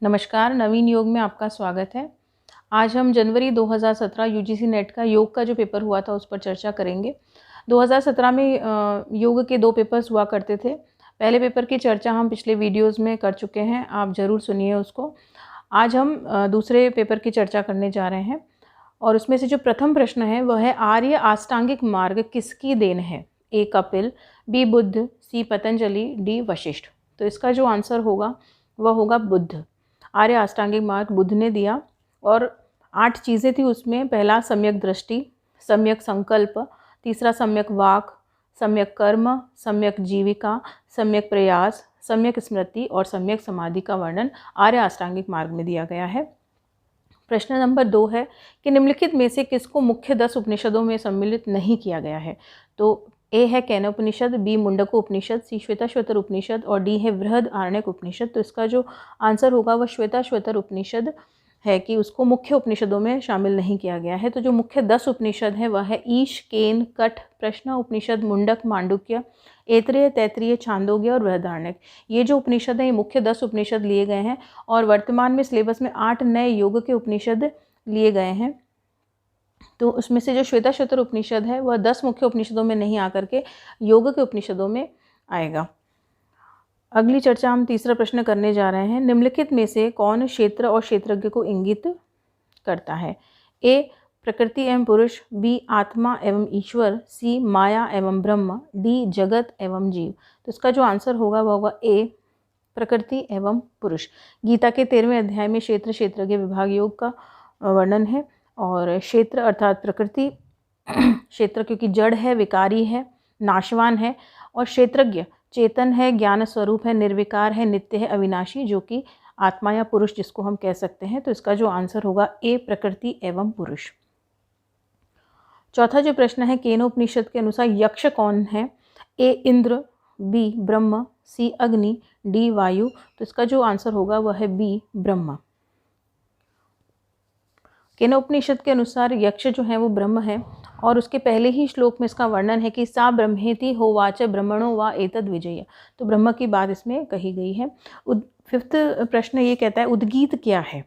नमस्कार, नवीन योग में आपका स्वागत है। आज हम जनवरी 2017 यूजीसी नेट का योग का जो पेपर हुआ था उस पर चर्चा करेंगे। 2017 में योग के 2 पेपर्स हुआ करते थे। पहले पेपर की चर्चा हम पिछले वीडियोस में कर चुके हैं, आप ज़रूर सुनिए उसको। आज हम दूसरे पेपर की चर्चा करने जा रहे हैं और उसमें से जो प्रथम प्रश्न है वह है आर्य अष्टांगिक मार्ग किसकी देन है? ए कपिल, बी बुद्ध, सी पतंजलि, डी वशिष्ठ। तो इसका जो आंसर होगा वह होगा बुद्ध। आर्य अष्टांगिक मार्ग बुद्ध ने दिया और 8 चीज़ें थी उसमें। पहला सम्यक दृष्टि, सम्यक संकल्प, तीसरा सम्यक वाक, सम्यक कर्म, सम्यक जीविका, सम्यक प्रयास, सम्यक स्मृति और सम्यक समाधि का वर्णन आर्य अष्टांगिक मार्ग में दिया गया है। प्रश्न नंबर 2 है कि निम्नलिखित में से किसको मुख्य 10 उपनिषदों में सम्मिलित नहीं किया गया है? तो ए है केनोपनिषद, बी मुंडको उपनिषद, सी श्वेताश्वतर उपनिषद और डी है बृहदारण्यक उपनिषद। तो इसका जो आंसर होगा वह श्वेताश्वतर उपनिषद है कि उसको मुख्य उपनिषदों में शामिल नहीं किया गया है। तो जो मुख्य 10 उपनिषद हैं वह है ईश, केन, कठ, प्रश्न उपनिषद, मुंडक, मांडुक्य, ऐतरेय, तैत्तिरीय, छांदोग्य और बृहदारण्यक। ये जो उपनिषद हैं ये मुख्य 10 उपनिषद लिए गए हैं और वर्तमान में सिलेबस में 8 नए योग के उपनिषद लिए गए हैं। तो उसमें से जो श्वेताश्वतर उपनिषद है वह 10 मुख्य उपनिषदों में नहीं आकर के योग के उपनिषदों में आएगा। अगली चर्चा हम तीसरा प्रश्न करने जा रहे हैं। निम्नलिखित में से कौन क्षेत्र और क्षेत्रज्ञ को इंगित करता है? ए प्रकृति एवं पुरुष, बी आत्मा एवं ईश्वर, सी माया एवं ब्रह्म, डी जगत एवं जीव। तो इसका जो आंसर होगा वह होगा ए प्रकृति एवं पुरुष। गीता के 13वें अध्याय में क्षेत्र क्षेत्रज्ञ विभाग योग का वर्णन है और क्षेत्र अर्थात प्रकृति, क्षेत्र क्योंकि जड़ है, विकारी है, नाशवान है, और क्षेत्रज्ञ चेतन है, ज्ञान स्वरूप है, निर्विकार है, नित्य है, अविनाशी, जो कि आत्मा या पुरुष जिसको हम कह सकते हैं। तो इसका जो आंसर होगा ए प्रकृति एवं पुरुष। चौथा जो प्रश्न है केनोपनिषद के अनुसार यक्ष कौन है? ए इंद्र, बी ब्रह्म, सी अग्नि, डी वायु। तो इसका जो आंसर होगा वह है बी ब्रह्म। केनोपनिषद के अनुसार यक्ष जो है वो ब्रह्म है और उसके पहले ही श्लोक में इसका वर्णन है कि सा ब्रह्मेति होवाच ब्रह्मणो वा एतद् विजय। तो ब्रह्म की बात इसमें कही गई है। 5th प्रश्न ये कहता है उद्गीत क्या है?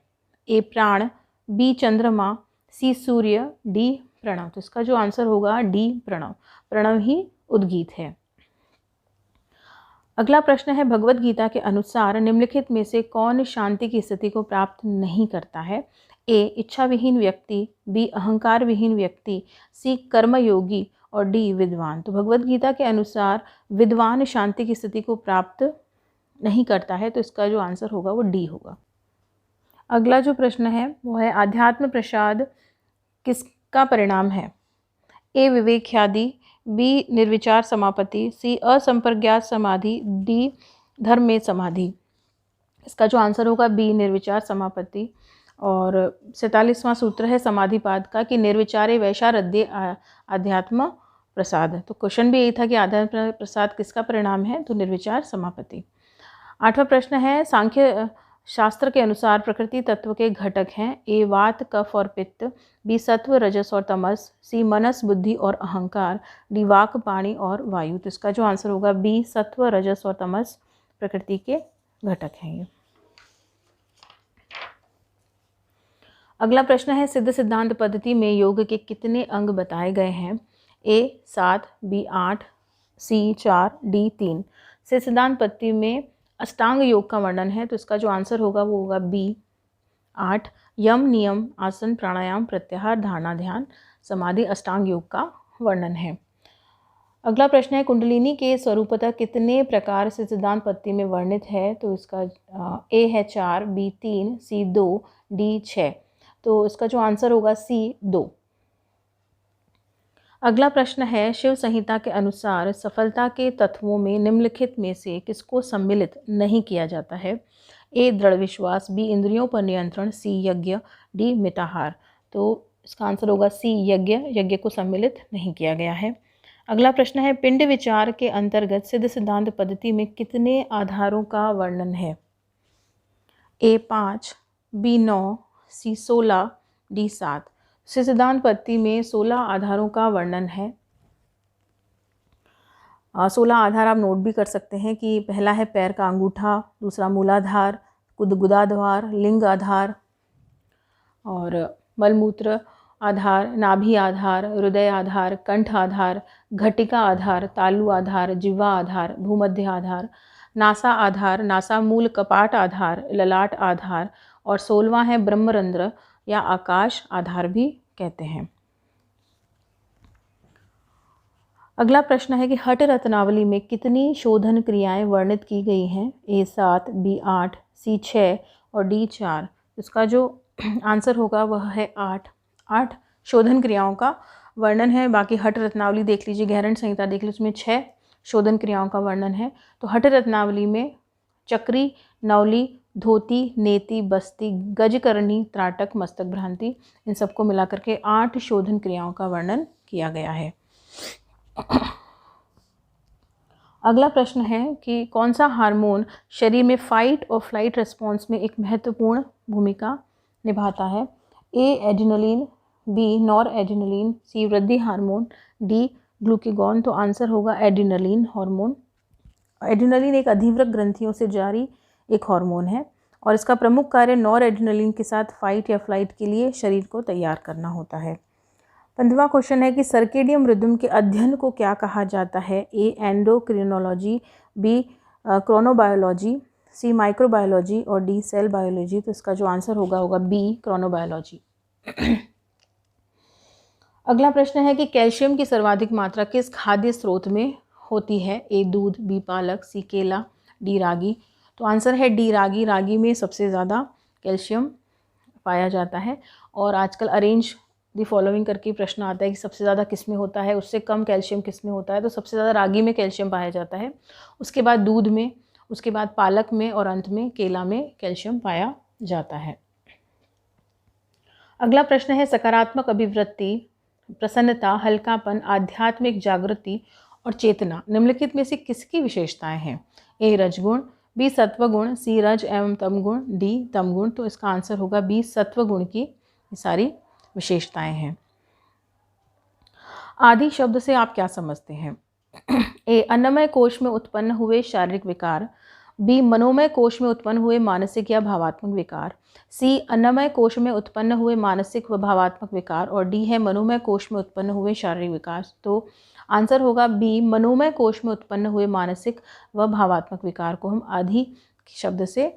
ए प्राण, बी चंद्रमा, सी सूर्य, डी प्रणव। तो इसका जो आंसर होगा डी प्रणव। प्रणव ही उद्गीत है। अगला प्रश्न है भगवत गीता के अनुसार निम्नलिखित में से कौन शांति की स्थिति को प्राप्त नहीं करता है? ए इच्छा विहीन व्यक्ति, बी अहंकार विहीन व्यक्ति, सी कर्मयोगी और डी विद्वान। तो भगवत गीता के अनुसार विद्वान शांति की स्थिति को प्राप्त नहीं करता है। तो इसका जो आंसर होगा वो डी होगा। अगला जो प्रश्न है वो है आध्यात्म प्रसाद किसका परिणाम है? ए विवेक्यादि, बी निर्विचार समापति, सी असंप्रज्ञात समाधि, डी धर्म में समाधि। इसका जो आंसर होगा बी निर्विचार समापति। और 47वां सूत्र है समाधिपाद का कि निर्विचारे वैशारद्य आध्यात्म प्रसाद। तो क्वेश्चन भी यही था कि आध्यात्म प्रसाद किसका परिणाम है? तो निर्विचार समापति। 8वां प्रश्न है सांख्य शास्त्र के अनुसार प्रकृति तत्व के घटक हैं। ए वात, कफ और पित्त, बी सत्व, रजस और तमस, सी मनस, बुद्धि और अहंकार, डी वाक, पानी और वायु। तो इसका जो आंसर होगा बी सत्व, रजस और तमस प्रकृति के घटक हैं ये। अगला प्रश्न है सिद्ध सिद्धांत पद्धति में योग के कितने अंग बताए गए हैं? ए 7, बी 8, सी 4, डी 3। सिद्ध सिद्धांत पद्धति में अष्टांग योग का वर्णन है। तो इसका जो आंसर होगा वो होगा बी 8। यम, नियम, आसन, प्राणायाम, प्रत्याहार, धारणा, ध्यान, समाधि अष्टांग योग का वर्णन है। अगला प्रश्न है कुंडलिनी के स्वरूपतः कितने प्रकार से सिद्धांत पद्धति में वर्णित है? तो इसका ए है 4, बी 3, सी 2, डी 6। तो इसका जो आंसर होगा सी 2। अगला प्रश्न है शिव संहिता के अनुसार सफलता के तत्वों में निम्नलिखित में से किसको सम्मिलित नहीं किया जाता है? ए दृढ़ विश्वास, बी इंद्रियों पर नियंत्रण, सी यज्ञ, डी मिताहार। तो इसका आंसर होगा सी यज्ञ। यज्ञ को सम्मिलित नहीं किया गया है। अगला प्रश्न है पिंड विचार के अंतर्गत सिद्ध सिद्धांत पद्धति में कितने आधारों का वर्णन है? ए 5, बी 9, सी 16, डी 7। सिद्धांत पद्धति में 16 आधारों का वर्णन है। 16 आधार आप नोट भी कर सकते हैं कि पहला है पैर का अंगूठा, दूसरा मूलाधार, गुदगुदाधार, लिंग आधार और मलमूत्र आधार, नाभि आधार, हृदय आधार, कंठ आधार, घटिका आधार, तालु आधार, जिह्वा आधार, भूमध्य आधार, नासा आधार, नासा मूल कपाट आधार, ललाट आधार और 16वां है ब्रह्मरंध्र या आकाश आधार भी कहते हैं। अगला प्रश्न है कि हट रत्नावली में कितनी शोधन क्रियाएं वर्णित की गई हैं? A7, B8, C6 और D4। इसका जो आंसर होगा वह है 8 शोधन क्रियाओं का वर्णन है। बाकी हट रत्नावली देख लीजिए, गहरण संहिता देख लीजिए, उसमें 6 शोधन क्रियाओं का वर्णन है। तो हट रत्नावली में चक्री, नवली, धोती, नेति, बस्ती, गजकरणी, त्राटक, मस्तक भ्रांति, इन सबको मिलाकर के 8 शोधन क्रियाओं का वर्णन किया गया है। अगला प्रश्न है कि कौन सा हार्मोन शरीर में फाइट और फ्लाइट रिस्पॉन्स में एक महत्वपूर्ण भूमिका निभाता है? A adrenaline, B nor adrenaline, C वृद्धि हार्मोन, D ग्लूकागॉन। तो आंसर होगा एड्रेनलिन हार्मोन। एड्रेनलिन एक अधिवृक्क ग्रंथियों से जारी एक हार्मोन है और इसका प्रमुख कार्य नॉर एड्रेनलिन के साथ फाइट या फ्लाइट के लिए शरीर को तैयार करना होता है। 15वां क्वेश्चन है कि सर्केडियम रिदम के अध्ययन को क्या कहा जाता है? A endocrinology, B chronobiology, C microbiology और D सेल बायोलॉजी। तो इसका जो आंसर होगा B क्रोनोबायोलॉजी। अगला प्रश्न है कि कैल्शियम की सर्वाधिक मात्रा किस खाद्य स्रोत में होती है? A दूध, B पालक, C केला, D रागी। तो आंसर है D रागी। रागी में सबसे ज़्यादा कैल्शियम पाया जाता है और आजकल अरेंज दी फॉलोइंग करके प्रश्न आता है कि सबसे ज़्यादा किस में होता है, उससे कम कैल्शियम किस में होता है। तो सबसे ज़्यादा रागी में कैल्शियम पाया जाता है, उसके बाद दूध में, उसके बाद पालक में और अंत में केला में कैल्शियम पाया जाता है। अगला प्रश्न है सकारात्मक अभिवृत्ति, प्रसन्नता, हल्कापन, आध्यात्मिक जागृति और चेतना निम्नलिखित में से किसकी विशेषताएं हैं? A रजगुण, B सत्वगुण, C रज एवं तमगुण, D तमगुण। तो इसका आंसर होगा B सत्वगुण की सारी विशेषताएं हैं। आदि शब्द से आप क्या समझते हैं? A अन्नमय कोश में उत्पन्न हुए शारीरिक विकार, B मनोमय कोश में उत्पन्न हुए मानसिक या भावात्मक विकार, C अन्नमय कोश में उत्पन्न हुए मानसिक व भावात्मक विकार और D है मनोमय कोश में उत्पन्न हुए शारीरिक विकार। तो आंसर होगा B मनोमय कोश में उत्पन्न हुए मानसिक व भावात्मक विकार को हम आदि शब्द से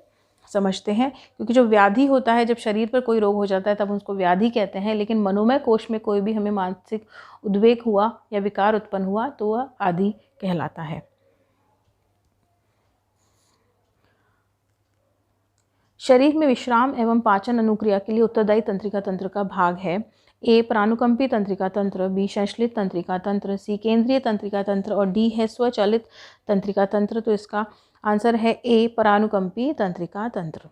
समझते हैं, क्योंकि जो व्याधि होता है, जब शरीर पर कोई रोग हो जाता है तब उसको व्याधि कहते हैं, लेकिन मनोमय कोश में कोई भी हमें मानसिक उद्वेग हुआ या विकार उत्पन्न हुआ तो वह आदि कहलाता है। शरीर में विश्राम एवं पाचन अनुक्रिया के लिए उत्तरदायी तंत्रिका तंत्र का भाग है? A प्राणुकंपी तंत्रिका तंत्र, B संश्लित तंत्रिका तंत्र, C केंद्रीय तंत्रिका तंत्र और D है स्वचालित तंत्रिका तंत्र। तो इसका आंसर है A परानुकंपी तंत्रिका तंत्र।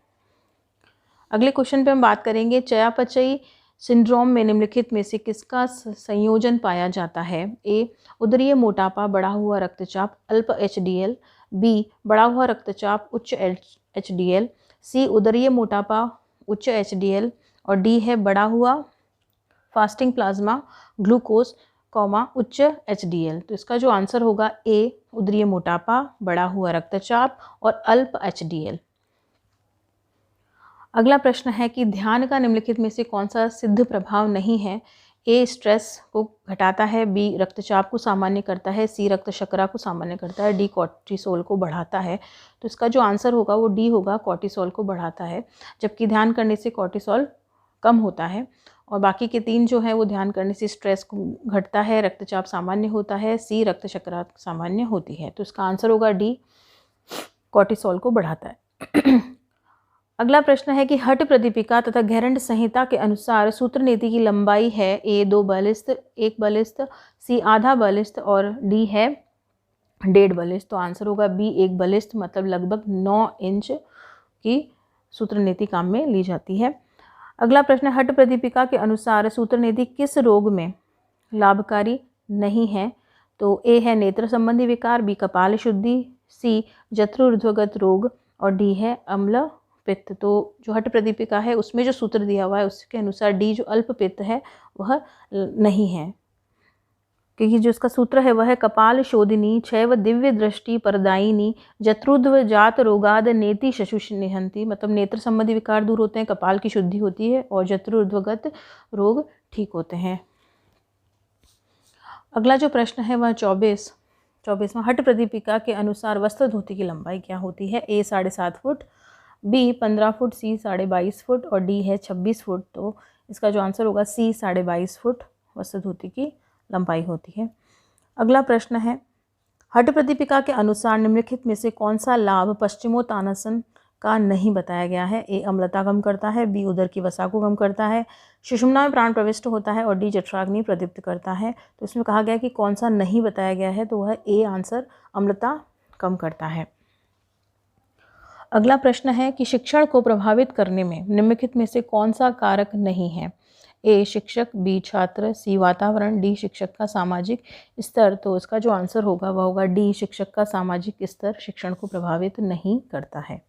अगले क्वेश्चन पे हम बात करेंगे चयापचयी सिंड्रोम में निम्नलिखित में से किसका संयोजन पाया जाता है? A उदरीय मोटापा, बढ़ा हुआ रक्तचाप, अल्प HDL, B बढ़ा हुआ रक्तचाप, उच्च HDL, C उदरीय मोटापा, उच्च HDL और D है बढ़ा हुआ फास्टिंग प्लाज्मा ग्लूकोज, उच्च HDL। तो इसका जो आंसर होगा A उदरीय मोटापा, बढ़ा हुआ रक्तचाप और अल्प HDL। अगला प्रश्न है कि ध्यान का निम्नलिखित में से कौन सा सिद्ध प्रभाव नहीं है? A स्ट्रेस को घटाता है, B रक्तचाप को सामान्य करता है, C रक्त शर्करा को सामान्य करता है, D कॉर्टिसोल को बढ़ाता है। तो इसका जो आंसर होगा वो D होगा, कॉर्टिसोल को बढ़ाता है, जबकि ध्यान करने से कॉर्टिसोल कम होता है और बाकी के 3 जो है वो ध्यान करने से स्ट्रेस को घटता है, रक्तचाप सामान्य होता है, C रक्त शर्करा सामान्य होती है। तो इसका आंसर होगा D कॉर्टिसोल को बढ़ाता है। अगला प्रश्न है कि हठ प्रदीपिका तथा गैरंड संहिता के अनुसार सूत्र नीति की लंबाई है? A 2 बलिस्थ, 1 बलिस्थ, C आधा बलिस्थ और D है 1.5 बलिस्थ। तो आंसर होगा B 1 बलिस्थ, मतलब लगभग 9 इंच की सूत्र नीति काम में ली जाती है। अगला प्रश्न, हठ प्रदीपिका के अनुसार सूत्र नीति किस रोग में लाभकारी नहीं है? तो A है नेत्र संबंधी विकार, B कपाल शुद्धि, C जठर-ऊर्ध्वगत रोग और D है अम्ल पित्त। तो जो हठ प्रदीपिका है उसमें जो सूत्र दिया हुआ है उसके अनुसार D जो अल्प पित्त है वह नहीं है। क्योंकि जो इसका सूत्र है वह है कपाल शोधिनी छैव दिव्य दृष्टि परदायिनी जत्रुध्व जात रोगाद नेति शशुष निहंती। मतलब नेत्र संबंधी विकार दूर होते हैं, कपाल की शुद्धि होती है और जत्रुध्वगत रोग ठीक होते हैं। अगला जो प्रश्न है वह 24वां। हट प्रदीपिका के अनुसार वस्त्र धोती की लंबाई क्या होती है? ए 7.5 फुट, बी 15 फुट, सी 22.5 फुट और डी है 26 फुट। तो इसका जो आंसर होगा सी 22.5 फुट वस्त्र धोती की लंबाई होती है। अगला प्रश्न है हट प्रदीपिका के अनुसार निम्नलिखित में से कौन सा लाभ पश्चिमोत्तानासन का नहीं बताया गया है? ए अम्लता कम करता है, बी उदर की वसा को कम करता है, सुषुम्ना में प्राण प्रविष्ट होता है और डी जठराग्नि प्रदीप्त करता है। तो इसमें कहा गया कि कौन सा नहीं बताया गया है, तो वह ए आंसर अम्लता कम करता है। अगला प्रश्न है कि शिक्षण को प्रभावित करने में निम्नलिखित में से कौन सा कारक नहीं है? ए शिक्षक, बी छात्र, सी वातावरण, डी शिक्षक का सामाजिक स्तर। तो इसका जो आंसर होगा वह होगा डी शिक्षक का सामाजिक स्तर शिक्षण को प्रभावित नहीं करता है।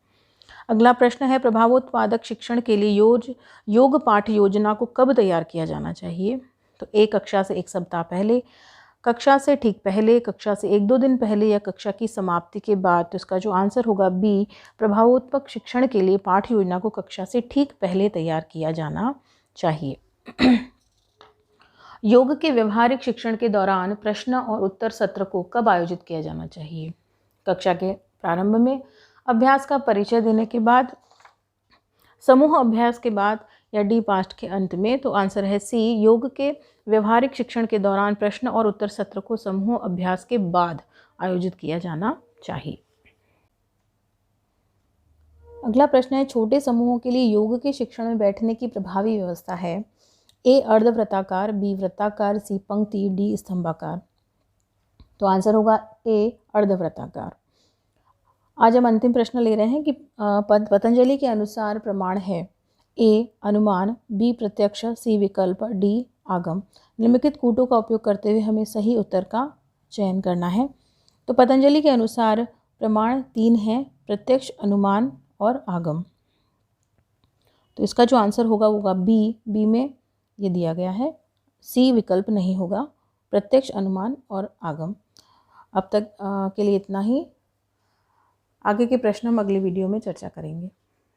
अगला प्रश्न है प्रभावोत्पादक शिक्षण के लिए योग पाठ योजना को कब तैयार किया जाना चाहिए? तो ए कक्षा से 1 सप्ताह पहले, कक्षा से ठीक पहले, कक्षा से 1-2 दिन पहले या कक्षा की समाप्ति के बाद। तो इसका जो आंसर होगा बी प्रभावोत्पादक शिक्षण के लिए पाठ योजना को कक्षा से ठीक पहले तैयार किया जाना चाहिए। योग के व्यवहारिक शिक्षण के दौरान प्रश्न और उत्तर सत्र को कब आयोजित किया जाना चाहिए? कक्षा के प्रारंभ में, अभ्यास का परिचय देने के बाद, समूह अभ्यास के बाद या डी पाठ के अंत में। तो आंसर है सी योग के व्यवहारिक शिक्षण के दौरान प्रश्न और उत्तर सत्र को समूह अभ्यास के बाद आयोजित किया जाना चाहिए। अगला प्रश्न है छोटे समूहों के लिए योग के शिक्षण में बैठने की प्रभावी व्यवस्था है? ए अर्धवृत्ताकार, बी वृत्ताकार, सी पंक्ति, डी स्तंभाकार। तो आंसर होगा ए अर्धवृत्ताकार। आज हम अंतिम प्रश्न ले रहे हैं कि पतंजलि के अनुसार प्रमाण है ए अनुमान, बी प्रत्यक्ष, सी विकल्प, डी आगम। निम्नलिखित कूटों का उपयोग करते हुए हमें सही उत्तर का चयन करना है। तो पतंजलि के अनुसार प्रमाण 3 हैं, प्रत्यक्ष, अनुमान और आगम। तो इसका जो आंसर होगा वो होगा बी में ये दिया गया है, सी विकल्प नहीं होगा, प्रत्यक्ष, अनुमान और आगम। अब तक के लिए इतना ही। आगे के प्रश्न हम अगली वीडियो में चर्चा करेंगे।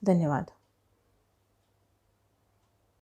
धन्यवाद।